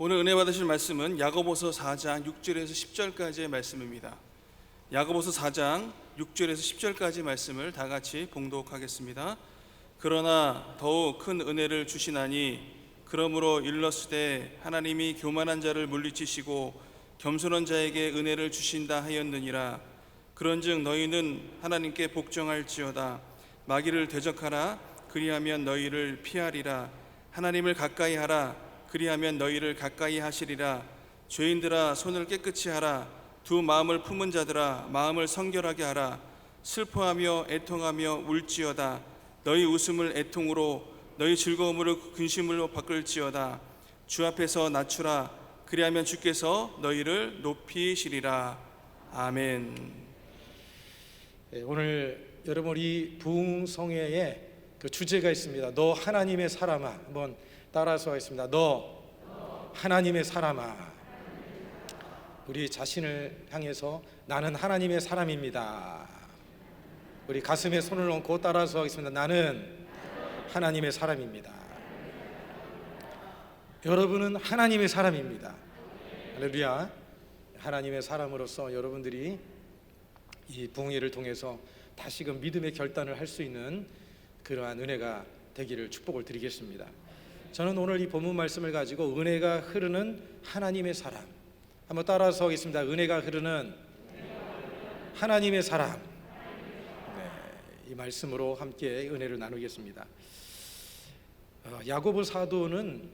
오늘 은혜 받으실 말씀은 야고보서 4장 6절에서 10절까지의 말씀입니다. 야고보서 4장 6절에서 10절까지 말씀을 다 같이 봉독하겠습니다. 그러나 더욱 큰 은혜를 주시나니 그러므로 일렀으되 하나님이 교만한 자를 물리치시고 겸손한 자에게 은혜를 주신다 하였느니라. 그런즉 너희는 하나님께 복종할지어다. 마귀를 대적하라. 그리하면 너희를 피하리라. 하나님을 가까이 하라. 그리하면 너희를 가까이 하시리라. 죄인들아 손을 깨끗이 하라. 두 마음을 품은 자들아 마음을 성결하게 하라. 슬퍼하며 애통하며 울지어다. 너희 웃음을 애통으로 너희 즐거움을 근심으로 바꿀지어다. 주 앞에서 낮추라. 그리하면 주께서 너희를 높이시리라. 아멘. 오늘 여러분 우리 부흥성회에 그 주제가 있습니다. 너 하나님의 사람아. 한번 따라서 하겠습니다. 너 하나님의 사람아. 우리 자신을 향해서 나는 하나님의 사람입니다. 우리 가슴에 손을 얹고 따라서 하겠습니다. 나는 하나님의 사람입니다. 여러분은 하나님의 사람입니다. 할렐루야. 하나님의 사람으로서 여러분들이 이 부흥회를 통해서 다시금 믿음의 결단을 할 수 있는 그러한 은혜가 되기를 축복을 드리겠습니다. 저는 오늘 이 본문 말씀을 가지고 은혜가 흐르는 하나님의 사람, 한번 따라서 하겠습니다. 은혜가 흐르는 하나님의 사람. 이 말씀으로 함께 은혜를 나누겠습니다. 야고보 사도는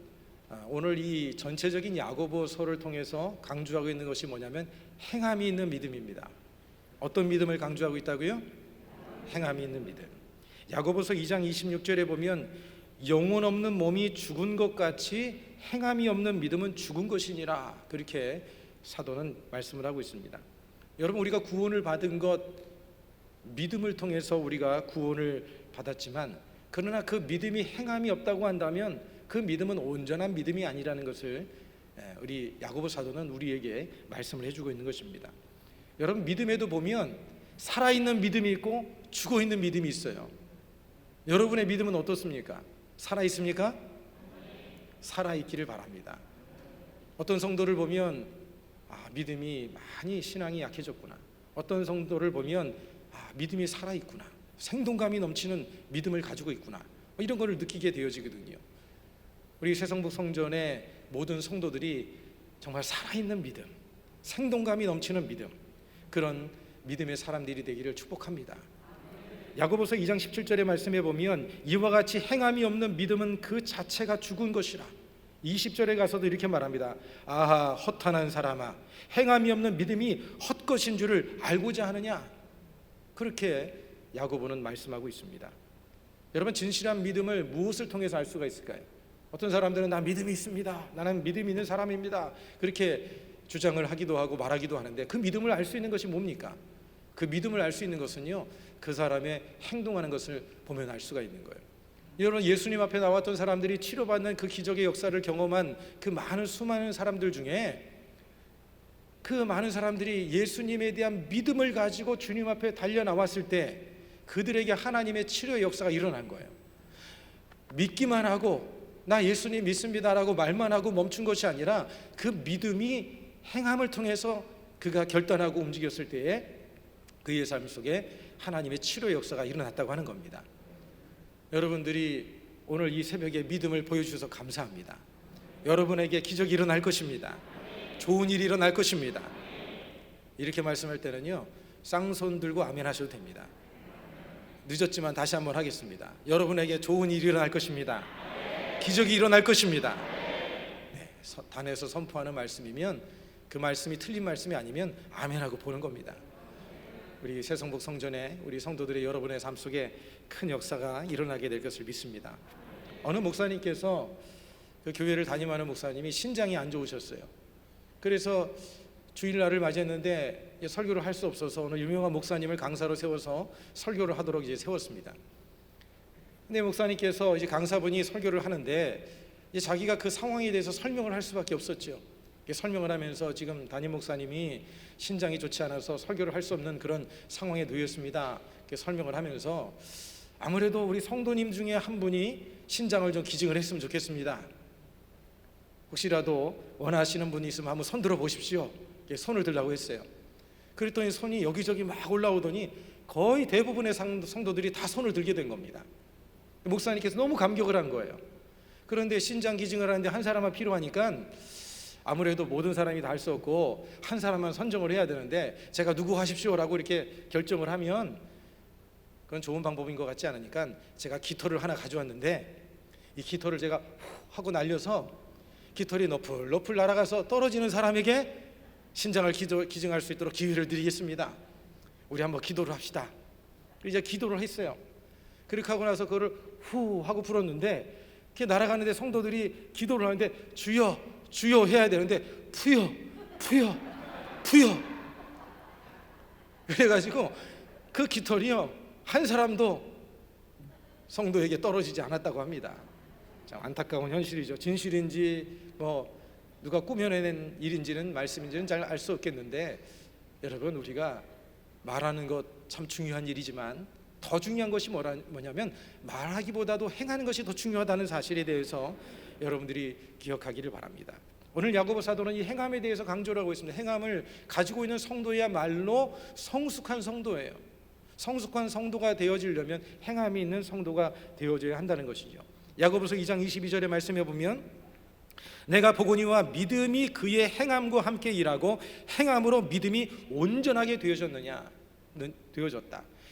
오늘 이 전체적인 야고보서를 통해서 강조하고 있는 것이 뭐냐면 행함이 있는 믿음입니다. 어떤 믿음을 강조하고 있다고요? 행함이 있는 믿음. 야고보서 2장 26절에 보면 영혼 없는 몸이 죽은 것 같이 행함이 없는 믿음은 죽은 것이니라. 그렇게 사도는 말씀을 하고 있습니다. 여러분, 우리가 구원을 받은 것, 믿음을 통해서 우리가 구원을 받았지만, 그러나 그 믿음이 행함이 없다고 한다면 그 믿음은 온전한 믿음이 아니라는 것을 우리 야고보 사도는 우리에게 말씀을 해주고 있는 것입니다. 여러분, 믿음에도 보면 살아있는 믿음이 있고 죽어있는 믿음이 있어요. 여러분의 믿음은 어떻습니까? 살아있습니까? 살아있기를 바랍니다. 어떤 성도를 보면 믿음이 많이 신앙이 약해졌구나. 어떤 성도를 보면 믿음이 살아있구나. 생동감이 넘치는 믿음을 가지고 있구나. 이런 것을 느끼게 되어지거든요. 우리 새성북 성전의 모든 성도들이 정말 살아있는 믿음, 생동감이 넘치는 믿음, 그런 믿음의 사람들이 되기를 축복합니다. 야고보서 2장 17절의 말씀에 보면 이와 같이 행함이 없는 믿음은 그 자체가 죽은 것이라. 20절에 가서도 이렇게 말합니다. 아하 허탄한 사람아, 행함이 없는 믿음이 헛것인 줄을 알고자 하느냐. 그렇게 야고보는 말씀하고 있습니다. 여러분, 진실한 믿음을 무엇을 통해서 알 수가 있을까요? 어떤 사람들은 나 믿음이 있습니다, 나는 믿음이 있는 사람입니다, 그렇게 주장을 하기도 하고 말하기도 하는데 그 믿음을 알 수 있는 것이 뭡니까? 그 믿음을 알 수 있는 것은요, 그 사람의 행동하는 것을 보면 알 수가 있는 거예요. 여러분, 예수님 앞에 나왔던 사람들이 치료받는 그 기적의 역사를 경험한 그 수많은 사람들 중에 그 많은 사람들이 예수님에 대한 믿음을 가지고 주님 앞에 달려 나왔을 때 그들에게 하나님의 치료의 역사가 일어난 거예요. 믿기만 하고 나 예수님 믿습니다라고 말만 하고 멈춘 것이 아니라 그 믿음이 행함을 통해서 그가 결단하고 움직였을 때에 그의 삶 속에 하나님의 치료의 역사가 일어났다고 하는 겁니다. 여러분들이 오늘 이 새벽에 믿음을 보여주셔서 감사합니다. 여러분에게 기적이 일어날 것입니다. 좋은 일이 일어날 것입니다. 이렇게 말씀할 때는요, 쌍손 들고 아멘 하셔도 됩니다. 늦었지만 다시 한번 하겠습니다. 여러분에게 좋은 일이 일어날 것입니다. 기적이 일어날 것입니다. 단에서 선포하는 말씀이면 그 말씀이 틀린 말씀이 아니면 아멘하고 보는 겁니다. 우리 새성북 성전에 우리 성도들의 여러분의 삶 속에 큰 역사가 일어나게 될 것을 믿습니다. 어느 목사님께서 그 교회를 담임하는 목사님이 신장이 안 좋으셨어요. 그래서 주일날을 맞이했는데 설교를 할 수 없어서 어느 유명한 목사님을 강사로 세워서 설교를 하도록 이제 세웠습니다. 근데 목사님께서 이제 강사분이 설교를 하는데 이제 자기가 그 상황에 대해서 설명을 할 수밖에 없었죠. 설명을 하면서 지금 담임 목사님이 신장이 좋지 않아서 설교를 할 수 없는 그런 상황에 놓였습니다. 설명을 하면서 아무래도 우리 성도님 중에 한 분이 신장을 좀 기증을 했으면 좋겠습니다. 혹시라도 원하시는 분이 있으면 한번 손 들어 보십시오. 손을 들라고 했어요. 그랬더니 손이 여기저기 막 올라오더니 거의 대부분의 성도들이 다 손을 들게 된 겁니다. 목사님께서 너무 감격을 한 거예요. 그런데 신장 기증을 하는데 한 사람만 필요하니까 아무래도 모든 사람이 다 할 수 없고 한 사람만 선정을 해야 되는데 제가 누구 하십시오라고 이렇게 결정을 하면 그건 좋은 방법인 것 같지 않으니까 제가 깃털을 하나 가져왔는데 이 깃털을 제가 하고 날려서 깃털이 너풀너풀 날아가서 떨어지는 사람에게 신장을 기증할 수 있도록 기회를 드리겠습니다. 우리 한번 기도를 합시다. 이제 기도를 했어요. 그렇게 하고 나서 그거를 후 하고 불었는데 이렇게 날아가는데 성도들이 기도를 하는데 주여 주여 해야 되는데 푸여 푸여 푸여 그래가지고 그 깃털이요 한 사람도 성도에게 떨어지지 않았다고 합니다. 참 안타까운 현실이죠. 진실인지 뭐 누가 꾸며낸 일인지는 말씀인지는 잘 알 수 없겠는데 여러분 우리가 말하는 것 참 중요한 일이지만 더 중요한 것이 뭐냐면 말하기보다도 행하는 것이 더 중요하다는 사실에 대해서 여러분들이 기억하기를 바랍니다. 오늘 야고보 사도는 이 행함에 대해서 강조를 하고 있습니다. 행함을 가지고 있는 성도야말로 성숙한 성도예요. 성숙한 성도가 되어지려면 행함이 있는 성도가 되어져야 한다는 것이죠. 야고보서 2장 22절의 말씀에 보면 내가 보거니와 믿음이 그의 행함과 함께 일하고 행함으로 믿음이 온전하게 되어졌다.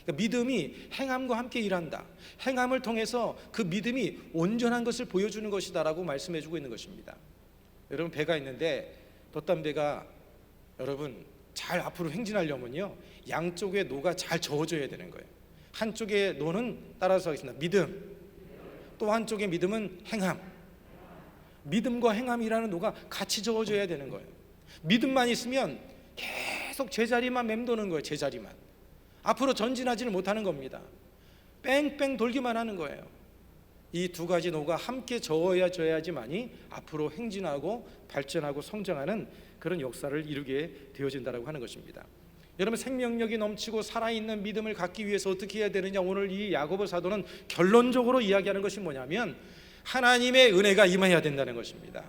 그러니까 믿음이 행함과 함께 일한다. 행함을 통해서 그 믿음이 온전한 것을 보여주는 것이다라고 말씀해주고 있는 것입니다. 여러분 배가 있는데 돛담 배가 여러분 잘 앞으로 행진하려면요 양쪽의 노가 잘 저어져야 되는 거예요. 한쪽의 노는 따라서 하겠습니다. 믿음, 또 한쪽의 믿음은 행함. 믿음과 행함이라는 노가 같이 저어져야 되는 거예요. 믿음만 있으면 계속 제자리만 맴도는 거예요. 제자리만 앞으로 전진하지를 못하는 겁니다. 뺑뺑 돌기만 하는 거예요. 이 두 가지 노가 함께 저어져야지만이 앞으로 행진하고 발전하고 성장하는 그런 역사를 이루게 되어진다고 하는 것입니다. 여러분 생명력이 넘치고 살아있는 믿음을 갖기 위해서 어떻게 해야 되느냐, 오늘 이 야고보 사도는 결론적으로 이야기하는 것이 뭐냐면 하나님의 은혜가 임해야 된다는 것입니다.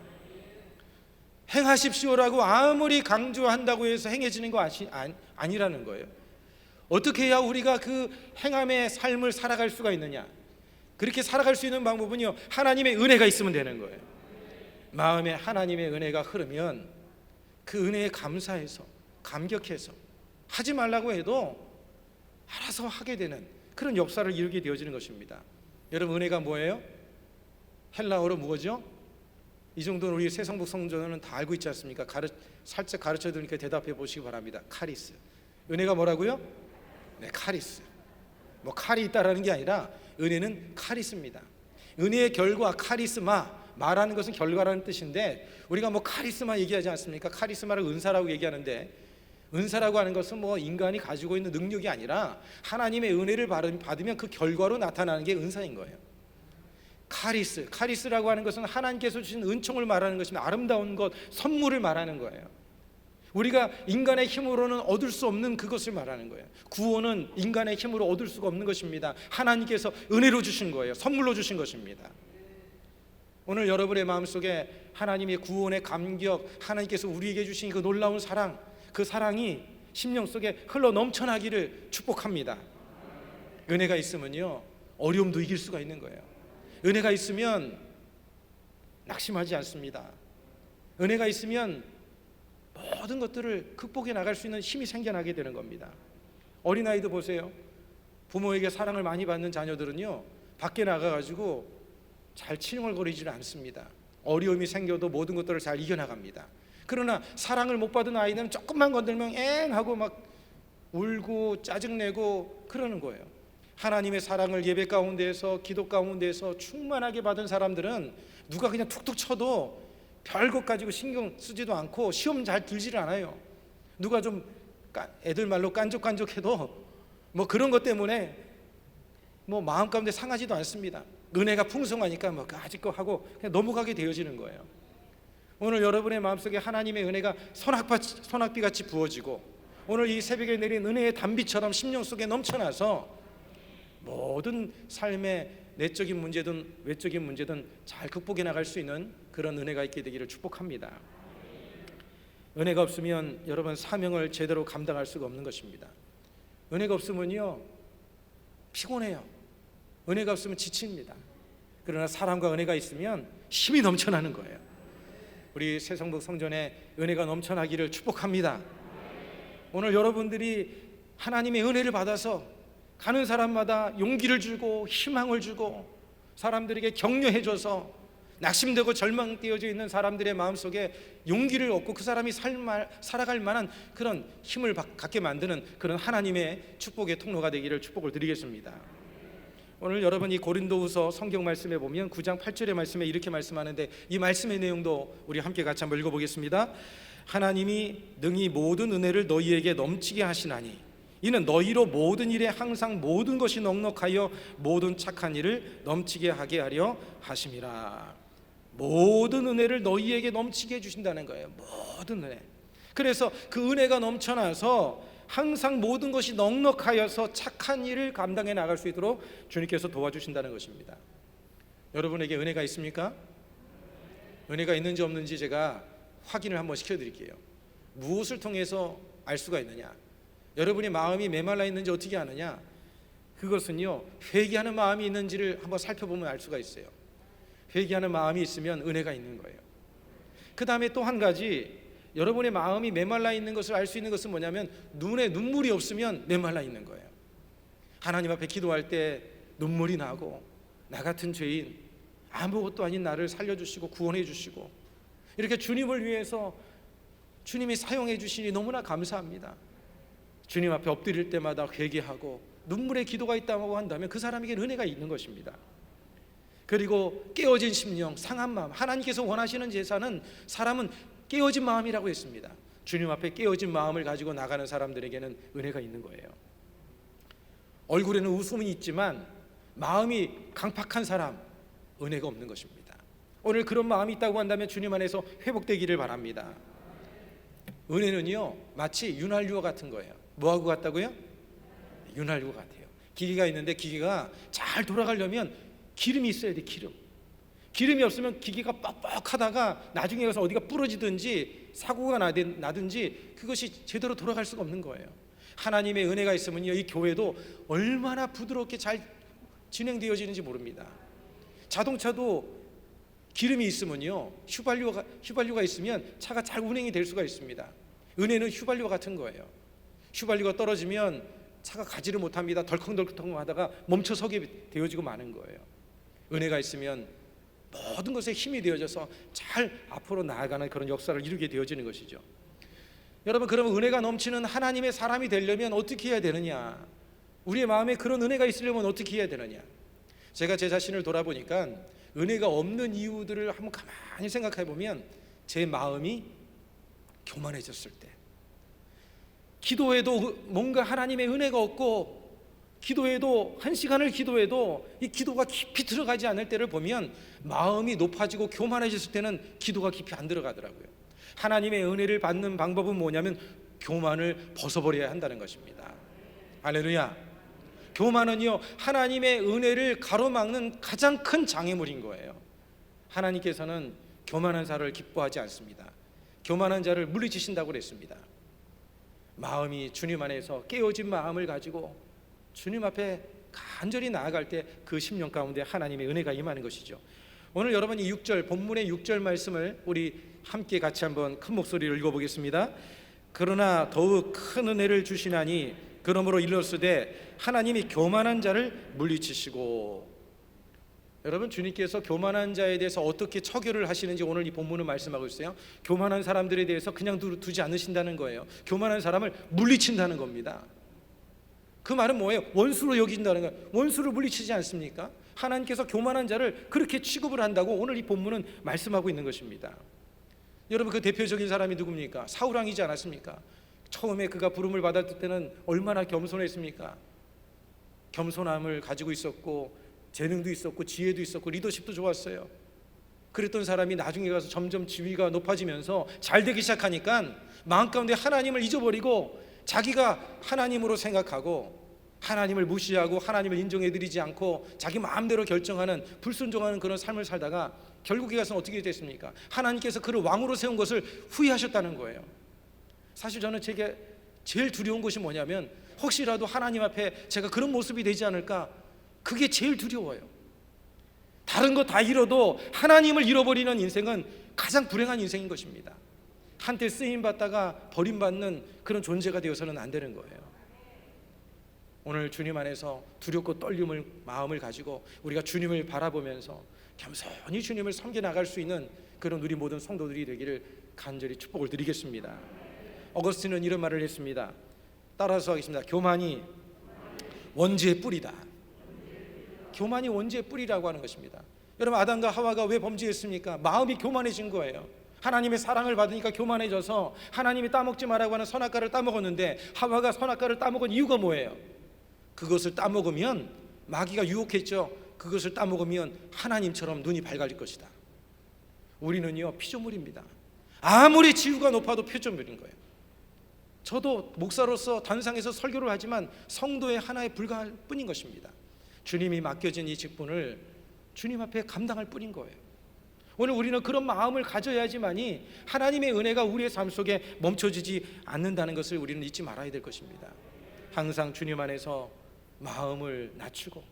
행하십시오라고 아무리 강조한다고 해서 행해지는 거 아니라는 거예요. 어떻게 해야 우리가 그 행함의 삶을 살아갈 수가 있느냐, 그렇게 살아갈 수 있는 방법은요 하나님의 은혜가 있으면 되는 거예요. 마음에 하나님의 은혜가 흐르면 그 은혜에 감사해서 감격해서 하지 말라고 해도 알아서 하게 되는 그런 역사를 이루게 되어지는 것입니다. 여러분 은혜가 뭐예요? 헬라어로 뭐죠? 이 정도는 우리 새성북 성전은 다 알고 있지 않습니까? 살짝 가르쳐 드리니까 대답해 보시기 바랍니다. 카리스. 은혜가 뭐라고요? 네, 카리스. 뭐 칼이 있다라는 게 아니라 은혜는 카리스입니다. 은혜의 결과 카리스마, 말하는 것은 결과라는 뜻인데 우리가 뭐 카리스마 얘기하지 않습니까? 카리스마를 은사라고 얘기하는데 은사라고 하는 것은 뭐 인간이 가지고 있는 능력이 아니라 하나님의 은혜를 받으면 그 결과로 나타나는 게 은사인 거예요. 카리스라고 하는 것은 하나님께서 주신 은총을 말하는 것입니다. 아름다운 것, 선물을 말하는 거예요. 우리가 인간의 힘으로는 얻을 수 없는 그것을 말하는 거예요. 구원은 인간의 힘으로 얻을 수가 없는 것입니다. 하나님께서 은혜로 주신 거예요. 선물로 주신 것입니다. 오늘 여러분의 마음속에 하나님의 구원의 감격, 하나님께서 우리에게 주신 그 놀라운 사랑, 그 사랑이 심령 속에 흘러 넘쳐나기를 축복합니다. 은혜가 있으면요 어려움도 이길 수가 있는 거예요. 은혜가 있으면 낙심하지 않습니다. 은혜가 있으면 모든 것들을 극복해 나갈 수 있는 힘이 생겨나게 되는 겁니다. 어린아이도 보세요. 부모에게 사랑을 많이 받는 자녀들은요 밖에 나가가지고 잘 칭얼거리지는 않습니다. 어려움이 생겨도 모든 것들을 잘 이겨나갑니다. 그러나 사랑을 못 받은 아이는 조금만 건들면 엥 하고 막 울고 짜증내고 그러는 거예요. 하나님의 사랑을 예배 가운데에서 기도 가운데에서 충만하게 받은 사람들은 누가 그냥 툭툭 쳐도 별것 가지고 신경 쓰지도 않고 시험 잘 들지를 않아요. 누가 좀 애들 말로 깐족깐족해도 뭐 그런 것 때문에 뭐 마음 가운데 상하지도 않습니다. 은혜가 풍성하니까 뭐 아직거 하고 그냥 넘어가게 되어지는 거예요. 오늘 여러분의 마음속에 하나님의 은혜가 소낙비같이 부어지고 오늘 이 새벽에 내린 은혜의 단비처럼 심령 속에 넘쳐나서 모든 삶의 내적인 문제든 외적인 문제든 잘 극복해 나갈 수 있는 그런 은혜가 있게 되기를 축복합니다. 은혜가 없으면 여러분 사명을 제대로 감당할 수가 없는 것입니다. 은혜가 없으면요 피곤해요. 은혜가 없으면 지칩니다. 그러나 사랑과 은혜가 있으면 힘이 넘쳐나는 거예요. 우리 새성북 성전에 은혜가 넘쳐나기를 축복합니다. 오늘 여러분들이 하나님의 은혜를 받아서 가는 사람마다 용기를 주고 희망을 주고 사람들에게 격려해줘서 낙심되고 절망되어져 있는 사람들의 마음속에 용기를 얻고 그 사람이 살아갈 만한 그런 힘을 갖게 만드는 그런 하나님의 축복의 통로가 되기를 축복을 드리겠습니다. 오늘 여러분 이 고린도후서 성경 말씀에 보면 9장 8절의 말씀에 이렇게 말씀하는데 이 말씀의 내용도 우리 함께 같이 한번 읽어보겠습니다. 하나님이 능히 모든 은혜를 너희에게 넘치게 하시나니 이는 너희로 모든 일에 항상 모든 것이 넉넉하여 모든 착한 일을 넘치게 하게 하려 하심이라. 모든 은혜를 너희에게 넘치게 해주신다는 거예요. 모든 은혜. 그래서 그 은혜가 넘쳐나서 항상 모든 것이 넉넉하여서 착한 일을 감당해 나갈 수 있도록 주님께서 도와주신다는 것입니다. 여러분에게 은혜가 있습니까? 은혜가 있는지 없는지 제가 확인을 한번 시켜드릴게요. 무엇을 통해서 알 수가 있느냐? 여러분의 마음이 메말라 있는지 어떻게 아느냐? 그것은요 회개하는 마음이 있는지를 한번 살펴보면 알 수가 있어요. 회개하는 마음이 있으면 은혜가 있는 거예요. 그 다음에 또 한 가지, 여러분의 마음이 메말라 있는 것을 알 수 있는 것은 뭐냐면 눈에 눈물이 없으면 메말라 있는 거예요. 하나님 앞에 기도할 때 눈물이 나고 나 같은 죄인 아무것도 아닌 나를 살려주시고 구원해 주시고 이렇게 주님을 위해서 주님이 사용해 주시니 너무나 감사합니다. 주님 앞에 엎드릴 때마다 회개하고 눈물의 기도가 있다고 한다면 그 사람에게는 은혜가 있는 것입니다. 그리고 깨어진 심령, 상한 마음, 하나님께서 원하시는 제사는 사람은 깨어진 마음이라고 했습니다. 주님 앞에 깨어진 마음을 가지고 나가는 사람들에게는 은혜가 있는 거예요. 얼굴에는 웃음이 있지만 마음이 강팍한 사람, 은혜가 없는 것입니다. 오늘 그런 마음이 있다고 한다면 주님 안에서 회복되기를 바랍니다. 은혜는요 마치 윤활유와 같은 거예요. 뭐하고 같다고요? 윤활유와 같아요. 기계가 있는데 기계가 잘 돌아가려면 기름이 있어야 돼. 기름이 없으면 기계가 뻑뻑하다가 나중에 가서 어디가 부러지든지 사고가 나든지 그것이 제대로 돌아갈 수가 없는 거예요. 하나님의 은혜가 있으면요 이 교회도 얼마나 부드럽게 잘 진행되어지는지 모릅니다. 자동차도 기름이 있으면요 휘발유가 있으면 차가 잘 운행이 될 수가 있습니다. 은혜는 휘발유와 같은 거예요. 휘발유가 떨어지면 차가 가지를 못합니다. 덜컹덜컹 하다가 멈춰서게 되어지고 마는 거예요. 은혜가 있으면 모든 것에 힘이 되어져서 잘 앞으로 나아가는 그런 역사를 이루게 되어지는 것이죠. 여러분, 그러면 은혜가 넘치는 하나님의 사람이 되려면 어떻게 해야 되느냐? 우리의 마음에 그런 은혜가 있으려면 어떻게 해야 되느냐? 제가 제 자신을 돌아보니까 은혜가 없는 이유들을 한번 가만히 생각해 보면 제 마음이 교만해졌을 때, 기도해도 뭔가 하나님의 은혜가 없고 기도해도 한 시간을 기도해도 이 기도가 깊이 들어가지 않을 때를 보면 마음이 높아지고 교만해졌을 때는 기도가 깊이 안 들어가더라고요. 하나님의 은혜를 받는 방법은 뭐냐면 교만을 벗어버려야 한다는 것입니다. 할렐루야. 교만은요 하나님의 은혜를 가로막는 가장 큰 장애물인 거예요. 하나님께서는 교만한 자를 기뻐하지 않습니다. 교만한 자를 물리치신다고 그랬습니다. 마음이 주님 안에서 깨어진 마음을 가지고 주님 앞에 간절히 나아갈 때 그 심령 가운데 하나님의 은혜가 임하는 것이죠. 오늘 여러분이 6절 본문의 6절 말씀을 우리 함께 같이 한번 큰 목소리로 읽어보겠습니다. 그러나 더욱 큰 은혜를 주시나니 그러므로 일렀으되 하나님이 교만한 자를 물리치시고. 여러분, 주님께서 교만한 자에 대해서 어떻게 처결을 하시는지 오늘 이 본문은 말씀하고 있어요. 교만한 사람들에 대해서 그냥 두지 않으신다는 거예요. 교만한 사람을 물리친다는 겁니다. 그 말은 뭐예요? 원수로 여긴다는 거예요. 원수를 물리치지 않습니까? 하나님께서 교만한 자를 그렇게 취급을 한다고 오늘 이 본문은 말씀하고 있는 것입니다. 여러분, 그 대표적인 사람이 누굽니까? 사울왕이지 않았습니까? 처음에 그가 부름을 받았을 때는 얼마나 겸손했습니까? 겸손함을 가지고 있었고 재능도 있었고 지혜도 있었고 리더십도 좋았어요. 그랬던 사람이 나중에 가서 점점 지위가 높아지면서 잘 되기 시작하니까 마음 가운데 하나님을 잊어버리고 자기가 하나님으로 생각하고 하나님을 무시하고 하나님을 인정해드리지 않고 자기 마음대로 결정하는 불순종하는 그런 삶을 살다가 결국에 가서 어떻게 됐습니까? 하나님께서 그를 왕으로 세운 것을 후회하셨다는 거예요. 사실 저는 제게 제일 두려운 것이 뭐냐면 혹시라도 하나님 앞에 제가 그런 모습이 되지 않을까, 그게 제일 두려워요. 다른 거 다 잃어도 하나님을 잃어버리는 인생은 가장 불행한 인생인 것입니다. 한때 쓰임받다가 버림받는 그런 존재가 되어서는 안 되는 거예요. 오늘 주님 안에서 두렵고 떨림을 마음을 가지고 우리가 주님을 바라보면서 겸손히 주님을 섬겨 나갈 수 있는 그런 우리 모든 성도들이 되기를 간절히 축복을 드리겠습니다. 어거스틴은 이런 말을 했습니다. 따라서 하겠습니다. 교만이 원죄의 뿌리다. 교만이 원죄의 뿌리라고 하는 것입니다. 여러분, 아담과 하와가 왜 범죄했습니까? 마음이 교만해진 거예요. 하나님의 사랑을 받으니까 교만해져서 하나님이 따먹지 말라고 하는 선악과를 따먹었는데, 하와가 선악과를 따먹은 이유가 뭐예요? 그것을 따먹으면, 마귀가 유혹했죠. 그것을 따먹으면 하나님처럼 눈이 밝아질 것이다. 우리는요, 피조물입니다. 아무리 지위가 높아도 피조물인 거예요. 저도 목사로서 단상에서 설교를 하지만 성도의 하나에 불과할 뿐인 것입니다. 주님이 맡겨진 이 직분을 주님 앞에 감당할 뿐인 거예요. 오늘 우리는 그런 마음을 가져야지만이 하나님의 은혜가 우리의 삶 속에 멈춰지지 않는다는 것을 우리는 잊지 말아야 될 것입니다. 항상 주님 안에서 마음을 낮추고,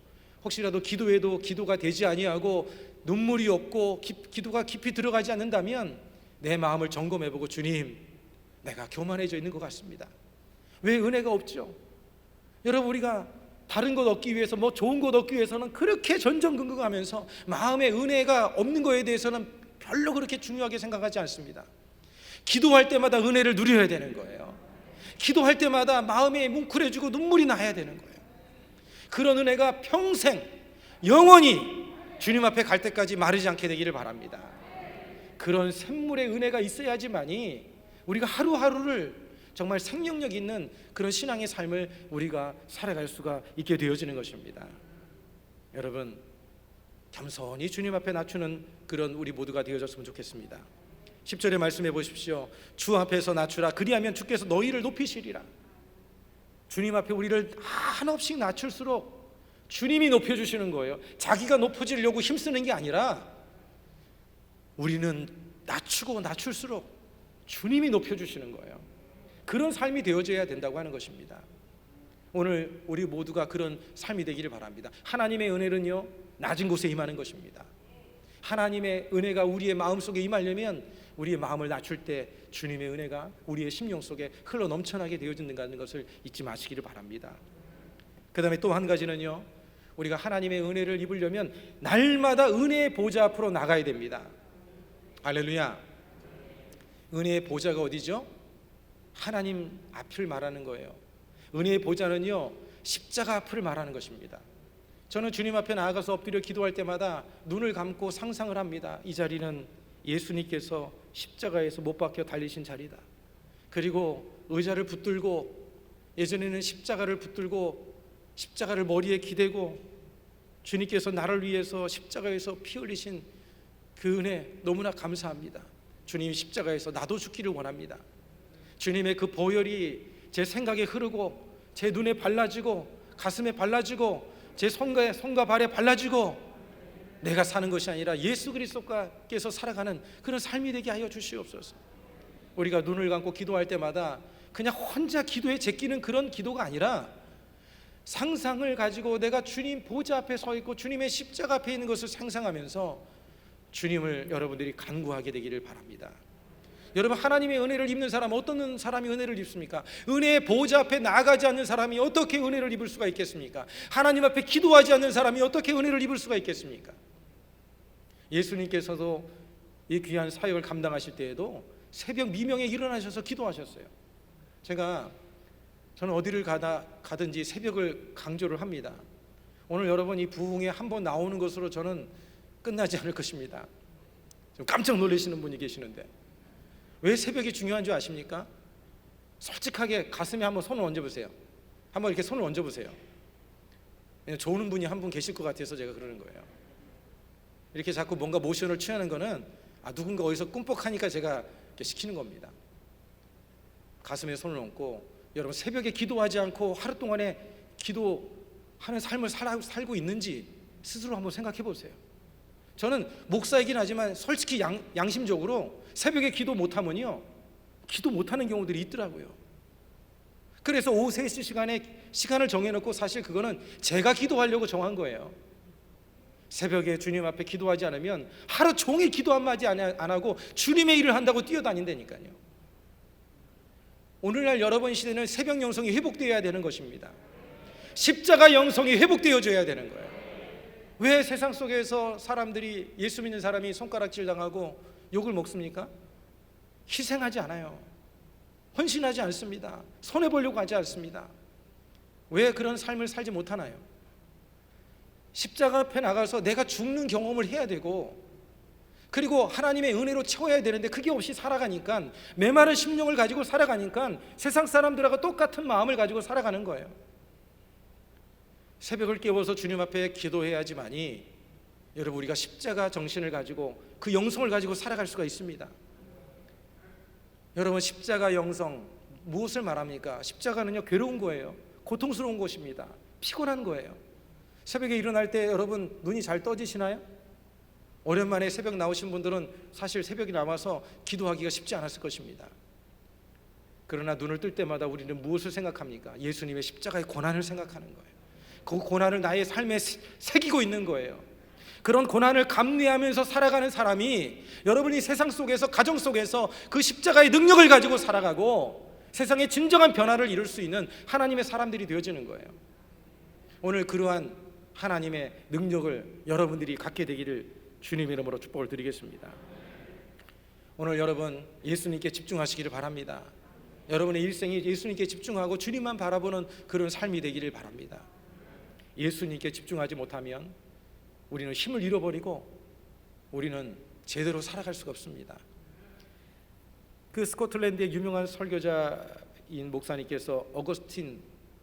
혹시라도 기도해도 기도가 되지 아니하고 눈물이 없고 기도가 깊이 들어가지 않는다면 내 마음을 점검해보고, 주님, 내가 교만해져 있는 것 같습니다. 왜 은혜가 없죠? 여러분, 우리가 다른 것 얻기 위해서, 뭐 좋은 것 얻기 위해서는 그렇게 전전긍긍하면서 마음의 은혜가 없는 것에 대해서는 별로 그렇게 중요하게 생각하지 않습니다. 기도할 때마다 은혜를 누려야 되는 거예요. 기도할 때마다 마음이 뭉클해지고 눈물이 나야 되는 거예요. 그런 은혜가 평생 영원히 주님 앞에 갈 때까지 마르지 않게 되기를 바랍니다. 그런 샘물의 은혜가 있어야지만이 우리가 하루하루를 정말 생명력 있는 그런 신앙의 삶을 우리가 살아갈 수가 있게 되어지는 것입니다. 여러분, 겸손히 주님 앞에 낮추는 그런 우리 모두가 되어졌으면 좋겠습니다. 10절에 말씀해 보십시오. 주 앞에서 낮추라, 그리하면 주께서 너희를 높이시리라. 주님 앞에 우리를 한없이 낮출수록 주님이 높여주시는 거예요. 자기가 높아지려고 힘쓰는 게 아니라 우리는 낮추고 낮출수록 주님이 높여주시는 거예요. 그런 삶이 되어져야 된다고 하는 것입니다. 오늘 우리 모두가 그런 삶이 되기를 바랍니다. 하나님의 은혜는요, 낮은 곳에 임하는 것입니다. 하나님의 은혜가 우리의 마음속에 임하려면 우리의 마음을 낮출 때 주님의 은혜가 우리의 심령 속에 흘러 넘쳐나게 되어진다는 것을 잊지 마시기를 바랍니다. 그 다음에 또 한 가지는요, 우리가 하나님의 은혜를 입으려면 날마다 은혜의 보좌 앞으로 나가야 됩니다. 할렐루야. 은혜의 보좌가 어디죠? 하나님 앞을 말하는 거예요. 은혜의 보좌는요, 십자가 앞을 말하는 것입니다. 저는 주님 앞에 나아가서 엎드려 기도할 때마다 눈을 감고 상상을 합니다. 이 자리는 예수님께서 십자가에서 못 박혀 달리신 자리다. 그리고 의자를 붙들고, 예전에는 십자가를 붙들고 십자가를 머리에 기대고 주님께서 나를 위해서 십자가에서 피 흘리신 그 은혜 너무나 감사합니다. 주님이 십자가에서 나도 죽기를 원합니다. 주님의 그 보혈이 제 생각에 흐르고 제 눈에 발라지고 가슴에 발라지고 제 손과 발에 발라지고 내가 사는 것이 아니라 예수 그리스도께서 살아가는 그런 삶이 되게 하여 주시옵소서. 우리가 눈을 감고 기도할 때마다 그냥 혼자 기도에 제끼는 그런 기도가 아니라 상상을 가지고 내가 주님 보좌 앞에 서 있고 주님의 십자가 앞에 있는 것을 상상하면서 주님을 여러분들이 간구하게 되기를 바랍니다. 여러분, 하나님의 은혜를 입는 사람, 어떤 사람이 은혜를 입습니까? 은혜의 보좌 앞에 나가지 않는 사람이 어떻게 은혜를 입을 수가 있겠습니까? 하나님 앞에 기도하지 않는 사람이 어떻게 은혜를 입을 수가 있겠습니까? 예수님께서도 이 귀한 사역을 감당하실 때에도 새벽 미명에 일어나셔서 기도하셨어요. 저는 어디를 가든지 새벽을 강조를 합니다. 오늘 여러분 이 부흥에 한번 나오는 것으로 저는 끝나지 않을 것입니다. 좀 깜짝 놀라시는 분이 계시는데 왜 새벽이 중요한 줄 아십니까? 솔직하게 가슴에 한번 손을 얹어보세요. 한번 이렇게 손을 얹어보세요. 좋은 분이 한 분 계실 것 같아서 제가 그러는 거예요. 이렇게 자꾸 뭔가 모션을 취하는 거는 누군가 어디서 꿈뻑하니까 제가 이렇게 시키는 겁니다. 가슴에 손을 얹고 여러분, 새벽에 기도하지 않고 하루 동안에 기도하는 삶을 살고 있는지 스스로 한번 생각해 보세요. 저는 목사이긴 하지만 솔직히 양심적으로 새벽에 기도 못하면요, 기도 못하는 경우들이 있더라고요. 그래서 오후 3시 시간에 시간을 정해놓고, 사실 그거는 제가 기도하려고 정한 거예요. 새벽에 주님 앞에 기도하지 않으면 하루 종일 기도 한마디 안 하고 주님의 일을 한다고 뛰어다닌다니까요. 오늘날 여러분 시대는 새벽 영성이 회복되어야 되는 것입니다. 십자가 영성이 회복되어져야 되는 거예요. 왜 세상 속에서 사람들이, 예수 믿는 사람이 손가락질 당하고 욕을 먹습니까? 희생하지 않아요. 헌신하지 않습니다. 손해보려고 하지 않습니다. 왜 그런 삶을 살지 못하나요? 십자가 앞에 나가서 내가 죽는 경험을 해야 되고, 그리고 하나님의 은혜로 채워야 되는데 그게 없이 살아가니까, 메마른 심령을 가지고 살아가니까 세상 사람들하고 똑같은 마음을 가지고 살아가는 거예요. 새벽을 깨워서 주님 앞에 기도해야지만이 여러분, 우리가 십자가 정신을 가지고 그 영성을 가지고 살아갈 수가 있습니다. 여러분, 십자가 영성 무엇을 말합니까? 십자가는요, 괴로운 거예요. 고통스러운 것입니다. 피곤한 거예요. 새벽에 일어날 때 여러분 눈이 잘 떠지시나요? 오랜만에 새벽 나오신 분들은 사실 새벽에 나와서 기도하기가 쉽지 않았을 것입니다. 그러나 눈을 뜰 때마다 우리는 무엇을 생각합니까? 예수님의 십자가의 고난을 생각하는 거예요. 그 고난을 나의 삶에 새기고 있는 거예요. 그런 고난을 감내하면서 살아가는 사람이 여러분이 세상 속에서, 가정 속에서 그 십자가의 능력을 가지고 살아가고 세상의 진정한 변화를 이룰 수 있는 하나님의 사람들이 되어지는 거예요. 오늘 그러한 하나님의 능력을 여러분들이 갖게 되기를 주님의 이름으로 축복을 드리겠습니다. 오늘 여러분 예수님께 집중하시기를 바랍니다. 여러분의 일생이 예수님께 집중하고 주님만 바라보는 그런 삶이 되기를 바랍니다. 예수님께 집중하지 못하면 우리는 힘을 잃어버리고 우리는 제대로 살아갈 수가 없습니다. 그 스코틀랜드의 유명한 설교자인 목사님께서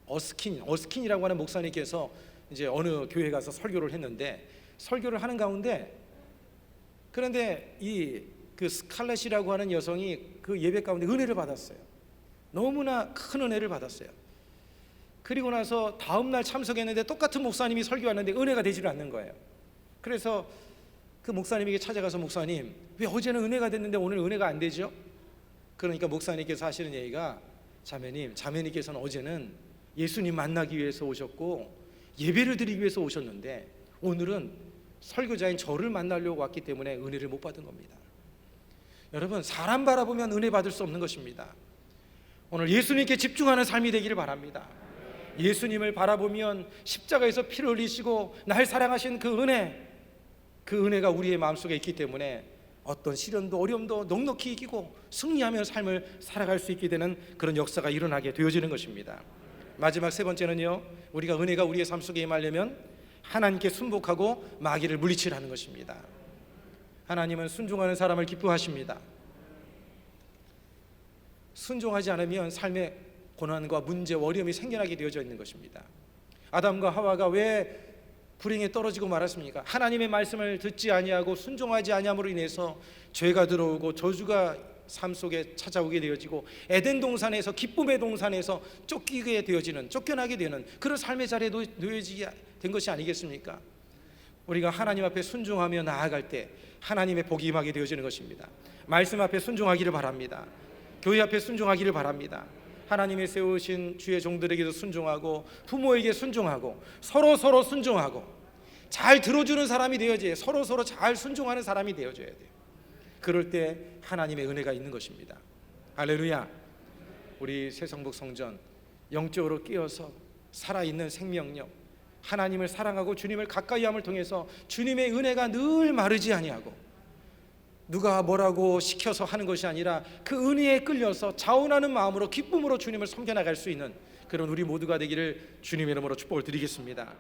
어스킨이라고 하는 목사님께서 이제 어느 교회에 가서 설교를 했는데, 설교를 하는 가운데, 그런데 그 스칼렛이라고 하는 여성이 그 예배 가운데 은혜를 받았어요. 너무나 큰 은혜를 받았어요. 그리고 나서 다음 날 참석했는데 똑같은 목사님이 설교하는데 은혜가 되지를 않는 거예요. 그래서 그 목사님에게 찾아가서, 목사님, 왜 어제는 은혜가 됐는데 오늘 은혜가 안 되죠? 그러니까 목사님께서 하시는 얘기가, 자매님께서는 어제는 예수님 만나기 위해서 오셨고 예배를 드리기 위해서 오셨는데 오늘은 설교자인 저를 만나려고 왔기 때문에 은혜를 못 받은 겁니다. 여러분, 사람 바라보면 은혜 받을 수 없는 것입니다. 오늘 예수님께 집중하는 삶이 되기를 바랍니다. 예수님을 바라보면 십자가에서 피를 흘리시고 날 사랑하신 그 은혜가 우리의 마음속에 있기 때문에 어떤 시련도 어려움도 넉넉히 이기고 승리하며 삶을 살아갈 수 있게 되는 그런 역사가 일어나게 되어지는 것입니다. 마지막 세 번째는요, 우리가 은혜가 우리의 삶 속에 임하려면 하나님께 순복하고 마귀를 물리치라는 것입니다. 하나님은 순종하는 사람을 기뻐하십니다. 순종하지 않으면 삶에 고난과 문제, 어려움이 생겨나게 되어져 있는 것입니다. 아담과 하와가 왜 불행에 떨어지고 말았습니까? 하나님의 말씀을 듣지 아니하고 순종하지 아니함으로 인해서 죄가 들어오고 저주가 삶 속에 찾아오게 되어지고 에덴 동산에서, 기쁨의 동산에서 쫓겨나게 되는 그런 삶의 자리에 놓여지게 된 것이 아니겠습니까? 우리가 하나님 앞에 순종하며 나아갈 때 하나님의 복이 임하게 되어지는 것입니다. 말씀 앞에 순종하기를 바랍니다. 교회 앞에 순종하기를 바랍니다. 하나님의 세우신 주의 종들에게도 순종하고 부모에게 순종하고 서로 순종하고 잘 들어주는 사람이 되어져야, 서로 잘 순종하는 사람이 되어져야 돼요. 그럴 때 하나님의 은혜가 있는 것입니다. 할렐루야. 우리 새성북 성전 영적으로 깨어서 살아있는 생명력, 하나님을 사랑하고 주님을 가까이 함을 통해서 주님의 은혜가 늘 마르지 아니하고 누가 뭐라고 시켜서 하는 것이 아니라 그 은혜에 끌려서 자원하는 마음으로 기쁨으로 주님을 섬겨나갈 수 있는 그런 우리 모두가 되기를 주님의 이름으로 축복을 드리겠습니다.